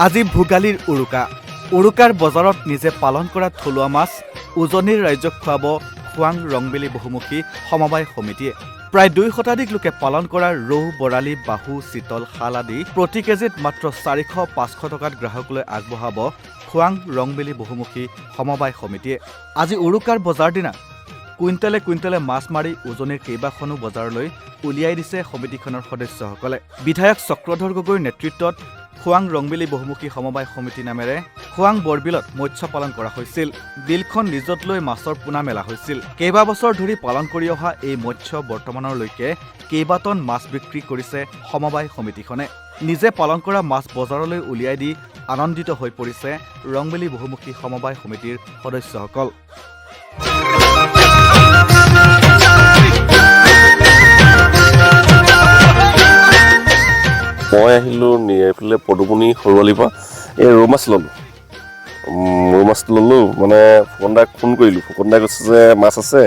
আজি ভোগালীৰ উৰুকাৰ বজাৰত নিজে পালন কৰা থলুৱা মাছ উজনিৰ ৰাজ্যক খুৱাব খোৱাং ৰংবেলী বহুমুখী সমবায় সমিতিয়ে। প্ৰায় 2 শতাধিক লোকে পালন কৰা ৰৌ, বৰালি, বাহু, চিতল, শাল আদি প্ৰতি কেজিত মাত্ৰ 400-500 টকাত গ্ৰাহকলৈ আগবঢ়াব খোৱাং ৰংবেলী বহুমুখী সমবায় সমিতিয়ে। আজি উৰুকাৰ বজাৰ দিনা কুইণ্টেলে মাছ মাৰি উজনিৰ কেইবাখনো বজাৰলৈ উলিয়াই দিছে সমিতিখনৰ সদস্যসকলে। বিধায়ক চক্ৰধৰ গগৈৰ নেতৃত্বত খোৱাং ৰংবেলী বহুমুখী সমবায় সমিতি নামেৰে খোৱাং বৰবিলত মৎস্য পালন কৰা হৈছিল। বিলখন নিজত লৈ মাছৰ পোনা মেলা হৈছিল। কেইবাবছৰ ধৰি পালন কৰি অহা এই মৎস্য বৰ্তমানলৈকে কেইবাটন মাছ বিক্ৰী কৰিছে সমবায় সমিতিখনে। নিজে পালন কৰা মাছ বজাৰলৈ উলিয়াই দি আনন্দিত হৈ পৰিছে ৰংবেলী বহুমুখী সমবায় সমিতিৰ সদস্যসকল। মই আহিলোঁ এইফালে পদুমণি সৰুৱালিৰ পৰা এই ৰৌ মাছ ল'লোঁ মানে ফুকনদাক ফোন কৰিলোঁ। ফুকনদাই কৈছে যে মাছ আছে,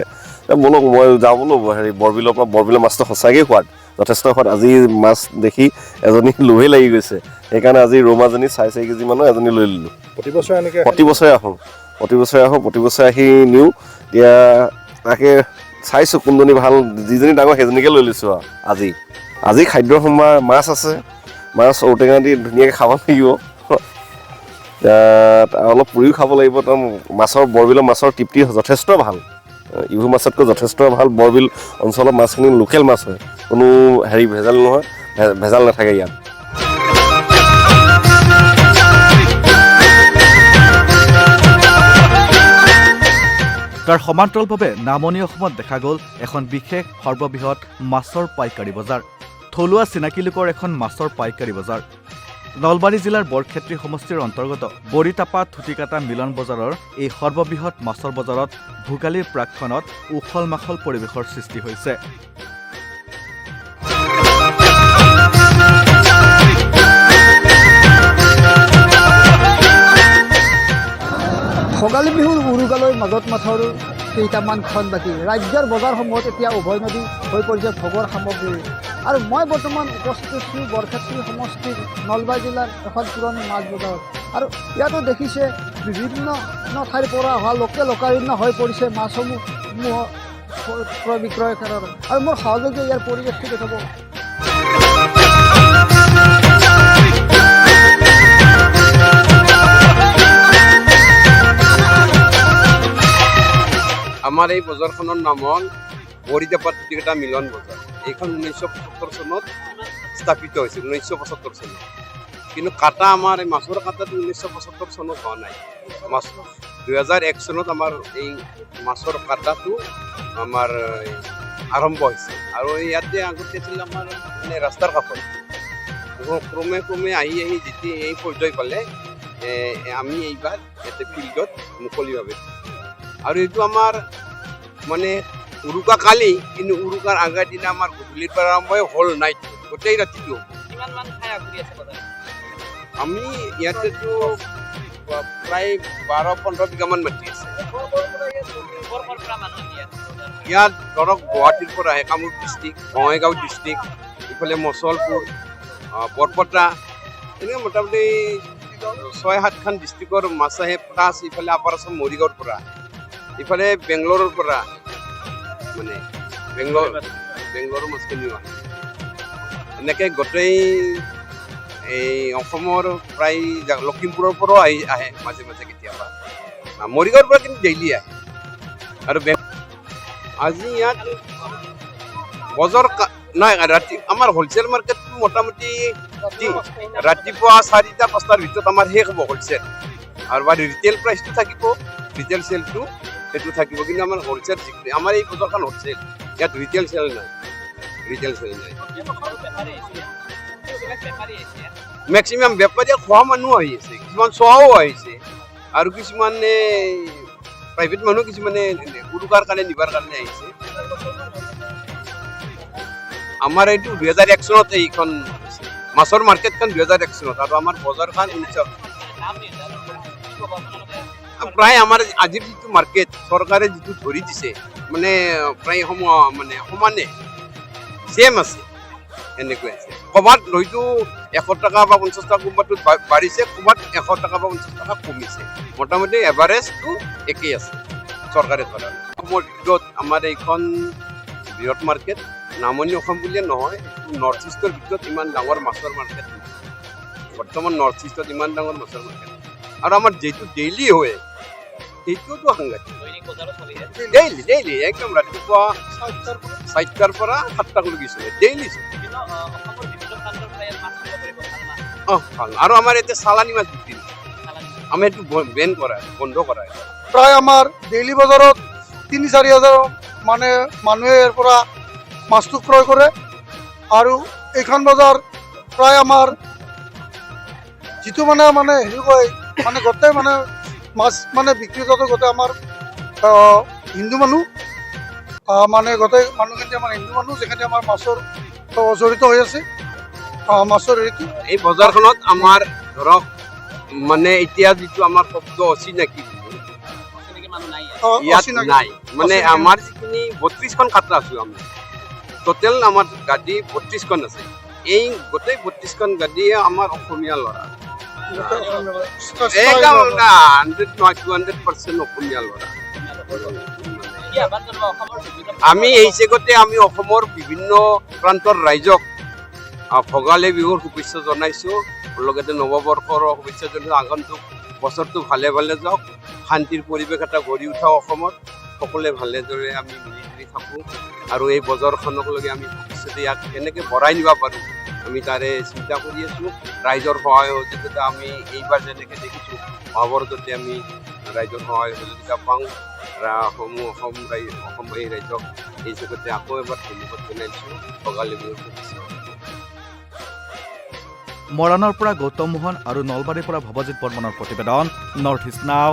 ব'লক মই যাওঁ বোলো বৰবিলৰ পৰা। বৰবিলৰ মাছটো সঁচাকৈ সোৱাদ, যথেষ্ট সোৱাদ। আজি মাছ দেখি এজনী লোভেই লাগি গৈছে, সেইকাৰণে আজি ৰৌ মাছজনী 4 কেজি মানৰ এজনী লৈ ল'লোঁ। প্ৰতি বছৰে আহোঁ, প্ৰতি বছৰে আহি নিওঁ। এতিয়া তাকে চাইছোঁ কোনজনী ভাল, যিজনী ডাঙৰ সেইজনীকে লৈ লৈছোঁ। আৰু আজি খাদ্যৰ সম্ভাৰ মাছ আছে, মাছ ঔটেঙা দি ধুনীয়াকৈ খাব লাগিব। অলপ পুৰিও খাব লাগিব। মাছৰ বৰবিলৰ মাছৰ তৃপ্তি যথেষ্ট ভাল, ইভু মাছতকৈ যথেষ্ট ভাল। বৰবিল অঞ্চলৰ মাছখিনি লোকেল মাছ হয়, কোনো ভেজাল নহয়, ভেজাল নাথাকে ইয়াত। তাৰ সমান্তৰালভাৱে নামনি অসমত দেখা গ'ল এখন বিশেষ সৰ্ববৃহৎ মাছৰ পাইকাৰী বজাৰ। থলুৱা চিনাকি লোকৰ এখন মাছৰ পাইকাৰী বজাৰ। নলবাৰী জিলাৰ বৰক্ষেত্ৰী সমষ্টিৰ অন্তৰ্গত বৰিটাপা থুটিকাটা মিলন বজাৰৰ এই সৰ্ববৃহৎ মাছৰ বজাৰত ভোগালীৰ প্ৰাকক্ষণত উখল মাখল পৰিৱেশৰ সৃষ্টি হৈছে। ভোগালী বিহুৰ উৰুকালৈ মাজত মাথৰ কেইটামান খন বাকী। ৰাজ্যৰ বজাৰসমূহত এতিয়া উভয় নদী হৈ পৰিছে ভোগৰ সামগ্ৰী। আৰু মই বৰ্তমান উপস্থিত আছোঁ বৰক্ষেত্ৰী সমষ্টিৰ নলবাৰী জিলাৰ এখন পুৰণি মাছ বজাৰত। আৰু ইয়াতো দেখিছে বিভিন্ন ঠাইৰ পৰা অহা লোকে লোকাৰণ্য হৈ পৰিছে মাছসমূহ ক্ৰয় বিক্ৰয়ৰ কাৰণে। আৰু মোৰ সহযোগী ইয়াৰ পৰিৱেশটো দেখাব। আমাৰ এই বজাৰখনৰ নাম হ'ল বৰিটাপা থুটিকাটা মিলন বজাৰ। এইখন 1975 চনত স্থাপিত হৈছিল, 1975 চনত। কিন্তু কাটা আমাৰ এই মাছৰ কাটাটো 1975 চনত হোৱা নাই। 2001 চনত আমাৰ এই মাছৰ কাটাটো আমাৰ আৰম্ভ হৈছে। আৰু ইয়াতে আগতে আছিল আমাৰ মানে ৰাস্তাৰ কাষত। ক্ৰমে আহি যেতিয়া এই পৰ্যায় পালে আমি এইবাৰ ইয়াতে ফিল্ডত মুকলিভাৱে। আৰু এইটো আমাৰ মানে উৰুকা কালি, কিন্তু উৰুকাৰ আগৰ দিনা আমাৰ গধূলিৰ পৰা আৰম্ভ হ'ল নাইট, গোটেই ৰাতিটো। আমি ইয়াতেতো প্ৰায় 12-15 বিঘামান মাটি আছে। ইয়াত ধৰক গুৱাহাটীৰ পৰা আহে, কামৰূপ ডিষ্ট্ৰিক্ট, বঙাইগাঁও ডিষ্ট্ৰিক্ট, ইফালে মচলপুৰ, বৰপেটা, এনেকৈ মোটামুটি 6-7খন ডিষ্ট্ৰিক্টৰ মাছ আহে। প্লাছ ইফালে আপাৰ আছাম মৰিগাঁৱৰ পৰা, ইফালে বেংগলোৰৰ পৰা, মানে বেংগলোৰৰ মাছখিনিও আহে। এনেকৈ গোটেই এই অসমৰ প্ৰায় লখিমপুৰৰ পৰাও আহে মাজে মাজে কেতিয়াবা। মৰিগাঁৱৰ পৰা কিন্তু ডেইলি আহে। আৰু আজি ইয়াত বজাৰ নাই, ৰাতি আমাৰ হ'লচেল মাৰ্কেটটো মোটামুটি ৰাতিপুৱা 4-5টাৰ ভিতৰত আমাৰ শেষ হ'ব হ'লচেল। আৰু বা ৰিটেইল প্ৰাইচটো থাকিব, ৰিটেইল চেলটো সেইটো থাকিব। কিন্তু আমাৰ হ'লচেল, আমাৰ এই বজাৰখন হ'লচেল, ইয়াত ৰিটেইল চেল নাই। মেক্সিমাম বেপাৰীয়ে খোৱা মানুহ আহি আছে, কিছুমান চোৱাও আহিছে, আৰু কিছুমানে প্ৰাইভেট মানুহ, কিছুমানে উৰুকাৰ কাৰণে নিবাৰ কাৰণে আহিছে। আমাৰ এইটো 2001 চনত এইখন মাছৰ মাৰ্কেটখন 2001 চনত, আৰু আমাৰ বজাৰখন 1900। প্ৰায় আমাৰ আজিৰ যিটো মাৰ্কেট চৰকাৰে যিটো ধৰি দিছে, মানে প্ৰায় সমানে ছেম আছে, এনেকৈ আছে। ক'ৰবাত হয়তো 100 টকা বা 50 টকা কোনোবাটোত বাঢ়িছে, ক'ৰবাত 100 টকা বা 50 টকা কমিছে। মোটামুটি এভাৰেজটো একেই আছে চৰকাৰে ধৰা। অসমৰ ভিতৰত আমাৰ এইখন বৃহৎ মাৰ্কেট, নামনি অসম বুলিয়ে নহয়, নৰ্থ ইষ্টৰ ভিতৰত ইমান ডাঙৰ মাছৰ মাৰ্কেট নহয়। বৰ্তমান নৰ্থ ইষ্টত ইমান ডাঙৰ মাছৰ মাৰ্কেট আৰু আমাৰ যিটো ডেইলি হয় সেইটোতো সাংঘাতিক। ডেইলি একদম ৰাতিপুৱা 4টাৰ পৰা 7টালৈকে চলে, ডেইলি চলে। ভাল আৰু আমাৰ এতিয়া চালানী মাছ বিক্ৰী নহয়, আমি এইটো বেন কৰা, বন্ধ কৰা। প্ৰায় আমাৰ ডেইলি বজাৰত 3-4 হাজাৰ মানে মানুহে ইয়াৰ পৰা মাছটো ক্ৰয় কৰে আৰু এইখন বজাৰ প্ৰায় আমাৰ যিটো মানে হেৰি কয় মানে গোটেই মানে মাছ মানে বিক্ৰী কৰাটো গোটেই আমাৰ হিন্দু মানুহ মানে গোটেই মানুহখিনি আমাৰ হিন্দু মানুহ, যিখিনি আমাৰ মাছৰ জড়িত হৈ আছে মাছৰ হেৰিটো। এই বজাৰখনত আমাৰ ধৰক মানে এতিয়া যিটো আমাৰ শব্দ অচিনাকি ইয়াত নাই, মানে আমাৰ যিখিনি 32খন খাটা আছো আমি, টোটেল আমাৰ গাড়ী 32খন আছে। এই গোটেই 32খন গাড়ীয়ে আমাৰ অসমীয়া ল'ৰা, একদম 100% অসমীয়া ল'ৰা। আমি এই চেগতে আমি অসমৰ বিভিন্ন প্ৰান্তৰ ৰাইজক ভোগালী বিহুৰ শুভেচ্ছা জনাইছোঁ, লগতে নৱবৰ্ষৰ শুভেচ্ছা জনাইছোঁ। আগন্তুক বছৰটো ভালে ভালে যাওক, শান্তিৰ পৰিৱেশ এটা গঢ়ি উঠাও অসমত, সকলোৱে ভালেদৰে আমি মিলি জুলি থাকোঁ আৰু এই বজাৰখনক লৈ আমি ভৱিষ্যতে ইয়াক কেনেকৈ বঢ়াই নিব পাৰোঁ আমি তাৰে চিন্তা কৰি আছোঁ। ৰাইজৰ সহায় সহযোগিতা আমি এইবাৰ যেনেকৈ দেখিছোঁ অৱৰততে আমি ৰাইজৰ সহায় সহযোগিতা পাওঁ। অসম এই ৰাইজক এই জগতে আকৌ এবাৰ ধন্যবাদ জনাইছোঁ। ভোগালী বিহুৰ শুভেচ্ছা। মৰাণৰ পৰা গৌতম মোহন আৰু নলবাৰীৰ পৰা ভৱজিৎ বৰ্মনৰ প্ৰতিবেদন, নৰ্থ ইষ্ট নাও।